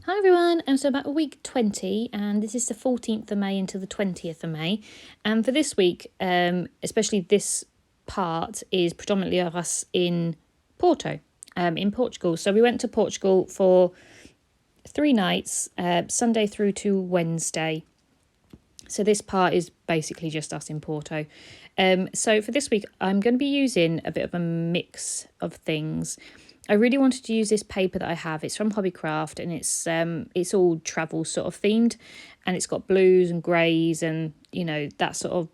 Hi everyone, so about week 20, and this is the 14th of May until the 20th of May. And for this week, especially this part, is predominantly of us in Porto, in Portugal. So we went to Portugal for 3 nights, Sunday through to Wednesday. So this part is basically just us in Porto. So for this week, I'm going to be using a bit of a mix of things. I really wanted to use this paper that I have. It's from Hobbycraft, and it's all travel sort of themed, and it's got blues and greys and, you know, that sort of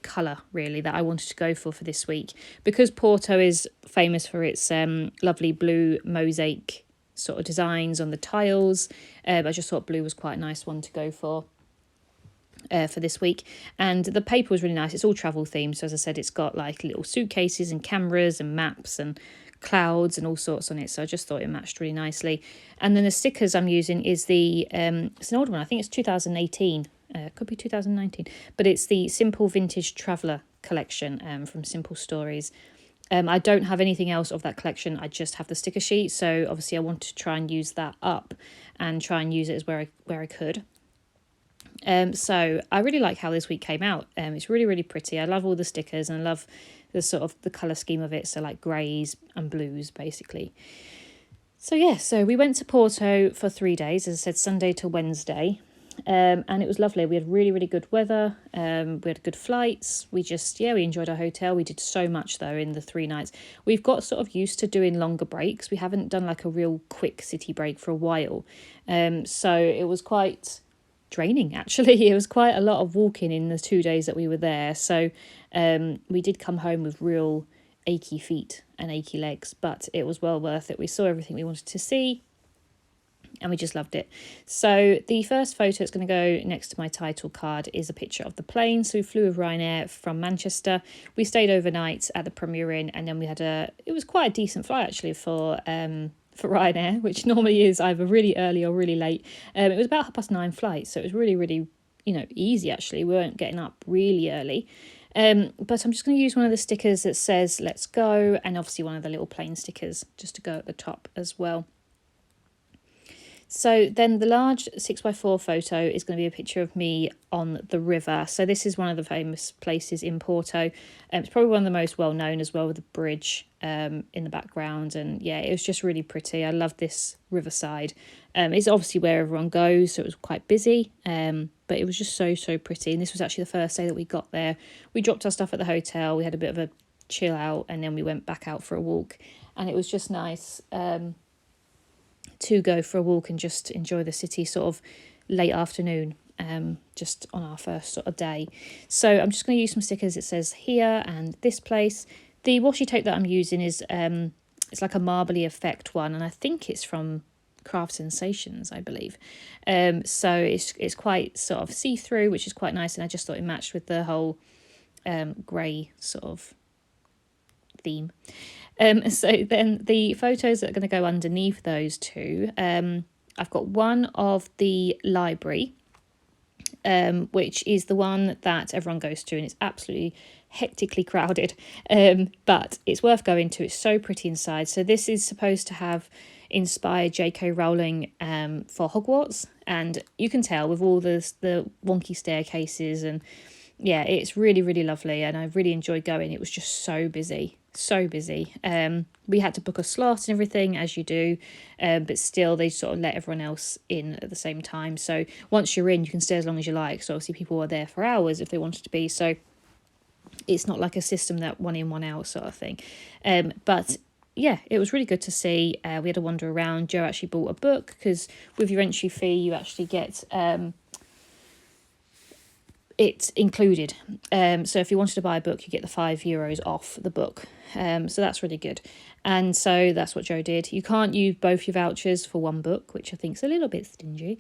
colour really that I wanted to go for this week. Because Porto is famous for its lovely blue mosaic sort of designs on the tiles, I just thought blue was quite a nice one to go for this week. And the paper was really nice. It's all travel themed, so as I said, it's got like little suitcases and cameras and maps and clouds and all sorts on it, so I just thought it matched really nicely. And then the stickers I'm using is the it's an old one, I think it's 2018, could be 2019, but it's the Simple Vintage Traveller collection from Simple Stories. I don't have anything else of that collection, I just have the sticker sheet, so obviously I wanted to try and use that up and try and use it as where I could. So I really like how this week came out. It's really, really pretty. I love all the stickers and I love the sort of the colour scheme of it. So like greys and blues, basically. So yeah, so we went to Porto for 3 days, as I said, Sunday to Wednesday. And it was lovely. We had really, really good weather. We had good flights. We enjoyed our hotel. We did so much though in the 3 nights. We've got sort of used to doing longer breaks. We haven't done like a real quick city break for a while. So it was quite draining actually. It was quite a lot of walking in the 2 days that we were there, so we did come home with real achy feet and achy legs, but it was well worth it. We saw everything we wanted to see and we just loved it. So the first photo that's going to go next to my title card is a picture of the plane. So we flew with Ryanair from Manchester. We stayed overnight at the Premier Inn, and then we had it was quite a decent flight actually for Ryanair, which normally is either really early or really late. It was about 9:30 flight, so it was really, really, easy actually. We weren't getting up really early. But I'm just going to use one of the stickers that says "Let's go," and obviously one of the little plane stickers just to go at the top as well. So then the large 6x4 photo is going to be a picture of me on the river. So this is one of the famous places in Porto. It's probably one of the most well known as well, with the bridge in the background. And yeah, it was just really pretty. I love this riverside. It's obviously where everyone goes, so it was quite busy. But it was just so, so pretty. And this was actually the first day that we got there. We dropped our stuff at the hotel. We had a bit of a chill out, and then we went back out for a walk. And it was just nice to go for a walk and just enjoy the city sort of late afternoon, just on our first sort of day. So I'm just going to use some stickers. It says here and this place. The washi tape that I'm using is it's like a marbly effect one, and I think it's from Craft Sensations, I believe. So it's quite sort of see-through, which is quite nice, and I just thought it matched with the whole grey sort of theme. So then the photos that are going to go underneath those two, I've got one of the library, which is the one that everyone goes to, and it's absolutely hectically crowded, but it's worth going to. It's so pretty inside. So this is supposed to have inspired J.K. Rowling for Hogwarts, and you can tell with all the wonky staircases, and yeah, it's really, really lovely, and I really enjoyed going. It was just so busy. We had to book a slot and everything, as you do, but still they sort of let everyone else in at the same time. So once you're in, you can stay as long as you like. So obviously people were there for hours if they wanted to be. So it's not like a system that 1 in, 1 out sort of thing. But yeah, it was really good to see. We had a wander around. Joe actually bought a book, because with your entry fee you actually get it's included. So if you wanted to buy a book, you get the €5 off the book. So that's really good. And so that's what Joe did. You can't use both your vouchers for one book, which I think is a little bit stingy,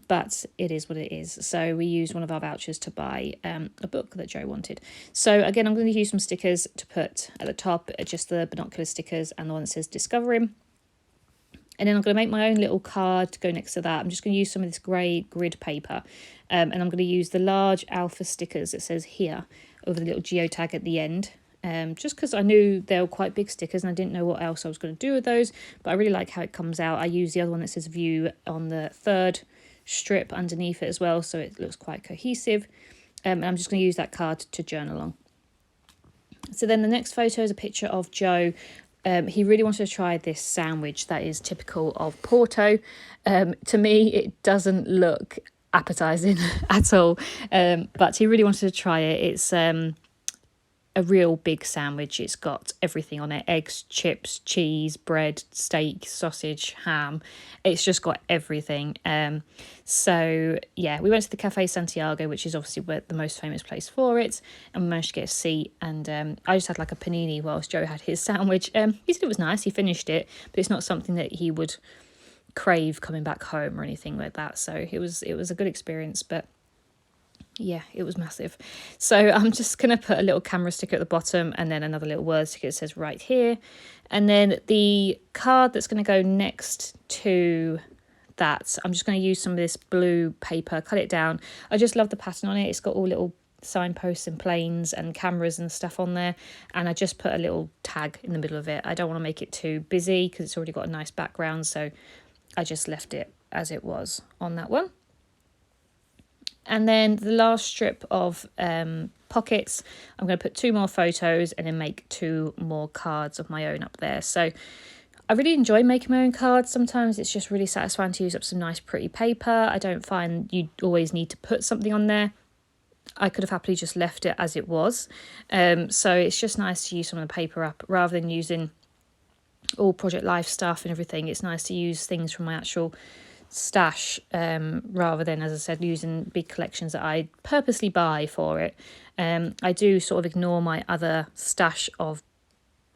but it is what it is. So we used one of our vouchers to buy a book that Joe wanted. So again, I'm going to use some stickers to put at the top, just the binocular stickers and the one that says Discover Him. And then I'm going to make my own little card to go next to that. I'm just going to use some of this grey grid paper. And I'm going to use the large alpha stickers that says here over the little geotag at the end. just because I knew they were quite big stickers and I didn't know what else I was going to do with those. But I really like how it comes out. I use the other one that says view on the third strip underneath it as well, so it looks quite cohesive. And I'm just going to use that card to journal on. So then the next photo is a picture of Joe. He really wanted to try this sandwich that is typical of Porto. To me, it doesn't look appetizing at all, but he really wanted to try it. It's a real big sandwich. It's got everything on it: eggs, chips, cheese, bread, steak, sausage, ham. It's just got everything. So yeah, we went to the Cafe Santiago, which is obviously the most famous place for it, and we managed to get a seat. And I just had like a panini whilst Joe had his sandwich. He said it was nice, he finished it, but it's not something that he would crave coming back home or anything like that. So it was a good experience, but yeah, it was massive. So I'm just going to put a little camera sticker at the bottom and then another little word sticker that says right here. And then the card that's going to go next to that, I'm just going to use some of this blue paper, cut it down. I just love the pattern on it. It's got all little signposts and planes and cameras and stuff on there. And I just put a little tag in the middle of it. I don't want to make it too busy because it's already got a nice background. So I just left it as it was on that one. And then the last strip of pockets, I'm going to put 2 more photos and then make 2 more cards of my own up there. So I really enjoy making my own cards. Sometimes it's just really satisfying to use up some nice pretty paper. I don't find you always need to put something on there. I could have happily just left it as it was. So it's just nice to use some of the paper up rather than using all Project Life stuff and everything. It's nice to use things from my actual stash rather than, as I said, using big collections that I purposely buy for it. I do sort of ignore my other stash of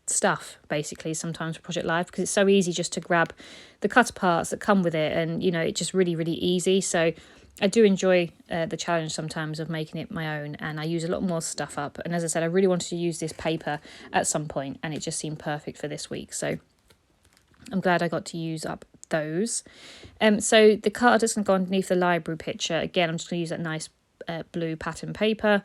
stuff basically sometimes for Project Life because it's so easy just to grab the cut parts that come with it, and you know, it's just really easy. So I do enjoy the challenge sometimes of making it my own, and I use a lot more stuff up. And as I said, I really wanted to use this paper at some point and it just seemed perfect for this week, so I'm glad I got to use up those. So the card that's going to go underneath the library picture, again, I'm just going to use that nice blue pattern paper.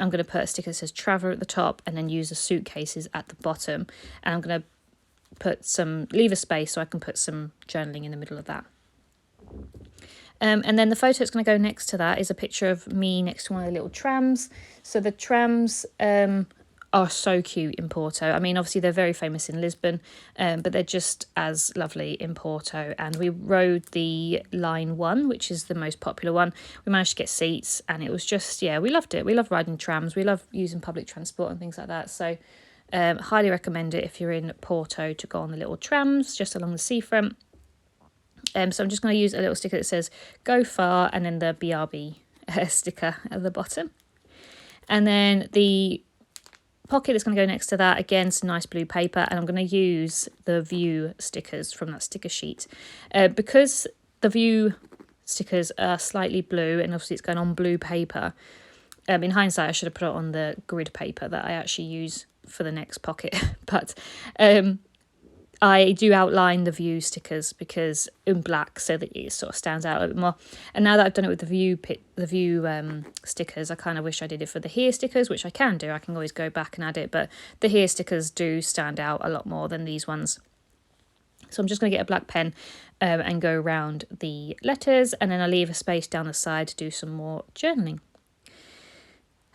I'm going to put a sticker that says Traveller at the top and then use the suitcases at the bottom. And I'm going to leave a space so I can put some journaling in the middle of that. And then the photo that's going to go next to that is a picture of me next to one of the little trams. So the trams are so cute in Porto. I mean, obviously they're very famous in Lisbon, but they're just as lovely in Porto. And we rode the Line 1, which is the most popular one. We managed to get seats and it was just, yeah, we loved it. We love riding trams. We love using public transport and things like that. So highly recommend it if you're in Porto to go on the little trams just along the seafront. So I'm just going to use a little sticker that says go far and then the BRB sticker at the bottom. And then the pocket that's going to go next to that, again, some nice blue paper, and I'm going to use the view stickers from that sticker sheet. Because the view stickers are slightly blue and obviously it's going on blue paper, in hindsight I should have put it on the grid paper that I actually use for the next pocket. But I do outline the view stickers because in black so that it sort of stands out a bit more. And now that I've done it with the view stickers, I kind of wish I did it for the here stickers, which I can do. I can always go back and add it, but the here stickers do stand out a lot more than these ones. So I'm just going to get a black pen and go around the letters, and then I'll leave a space down the side to do some more journaling.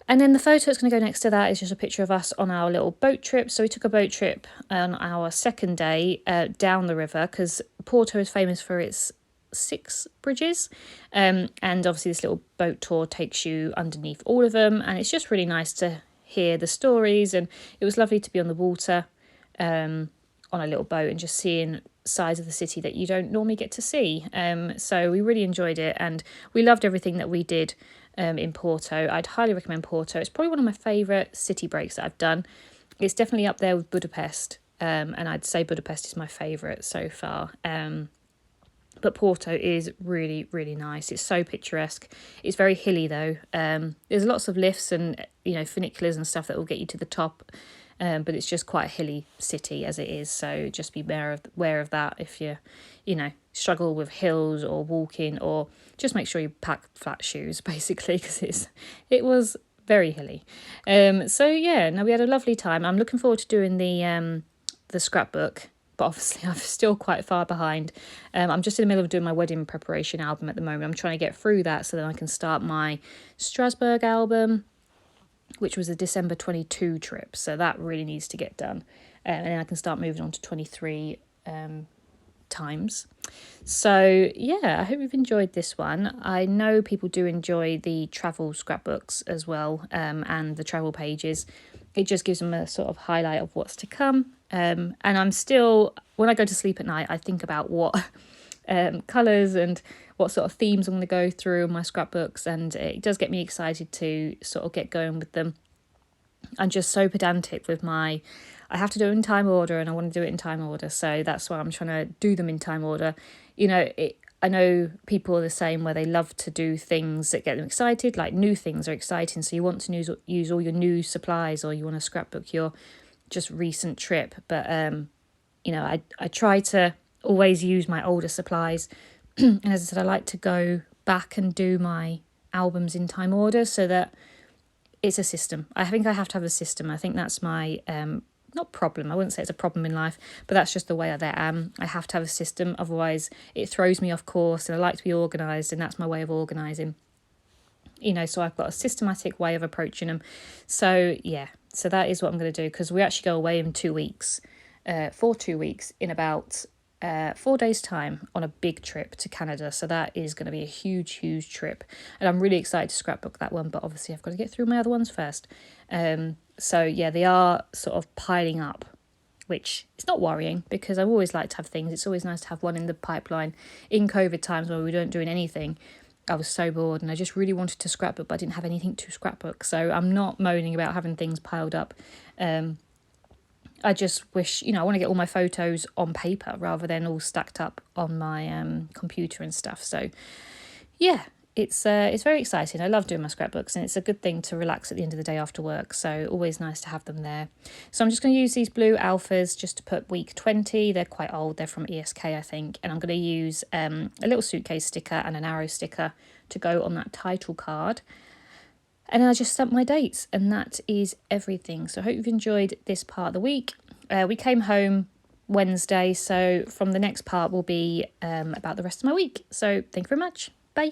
And then the photo that's going to go next to that is just a picture of us on our little boat trip. So we took a boat trip on our second day down the river because Porto is famous for its 6 bridges. And obviously this little boat tour takes you underneath all of them. And it's just really nice to hear the stories. And it was lovely to be on the water on a little boat and just seeing sides of the city that you don't normally get to see. So we really enjoyed it and we loved everything that we did in Porto. I'd highly recommend Porto. It's probably one of my favourite city breaks that I've done. It's definitely up there with Budapest, and I'd say Budapest is my favourite so far. But Porto is really nice. It's so picturesque. It's very hilly though. There's lots of lifts and funiculars and stuff that will get you to the top, but it's just quite a hilly city as it is. So just be aware of that if you struggle with hills or walking, or just make sure you pack flat shoes basically, because it was very hilly. So yeah, no, we had a lovely time. I'm looking forward to doing the scrapbook, but obviously I'm still quite far behind. I'm just in the middle of doing my wedding preparation album at the moment. I'm trying to get through that so then I can start my Strasbourg album, which was a December 22 trip. So that really needs to get done. And then I can start moving on to 23 times. So yeah, I hope you've enjoyed this one. I know people do enjoy the travel scrapbooks as well, and the travel pages. It just gives them a sort of highlight of what's to come. And I'm still, when I go to sleep at night, I think about what colours and what sort of themes I'm going to go through in my scrapbooks, and it does get me excited to sort of get going with them. I'm just so pedantic with I have to do it in time order, and I want to do it in time order, so that's why I'm trying to do them in time order. I know people are the same, where they love to do things that get them excited, like new things are exciting, so you want to use all your new supplies, or you want to scrapbook your just recent trip. But I try to always use my older supplies. And as I said, I like to go back and do my albums in time order, so that it's a system. I think I have to have a system. I think that's my not problem. I wouldn't say it's a problem in life, but that's just the way that I am. I have to have a system, otherwise it throws me off course, and I like to be organised, and that's my way of organising. So I've got a systematic way of approaching them. So yeah, so that is what I'm going to do, because we actually go away in 2 weeks, for 2 weeks, in about 4 days time, on a big trip to Canada. So that is going to be a huge trip, and I'm really excited to scrapbook that one, but obviously I've got to get through my other ones first. So yeah, they are sort of piling up, which is not worrying, because I always like to have things. It's always nice to have one in the pipeline. In COVID times, where we weren't doing anything, I was so bored and I just really wanted to scrapbook, but I didn't have anything to scrapbook. So I'm not moaning about having things piled up. I just wish, I want to get all my photos on paper rather than all stacked up on my computer and stuff. So yeah, it's very exciting. I love doing my scrapbooks, and it's a good thing to relax at the end of the day after work. So always nice to have them there. So I'm just going to use these blue alphas just to put week 20. They're quite old. They're from ESK, I think. And I'm going to use a little suitcase sticker and an arrow sticker to go on that title card. And then I just stamp my dates, and that is everything. So I hope you've enjoyed this part of the week. We came home Wednesday, so from the next part will be about the rest of my week. So thank you very much. Bye.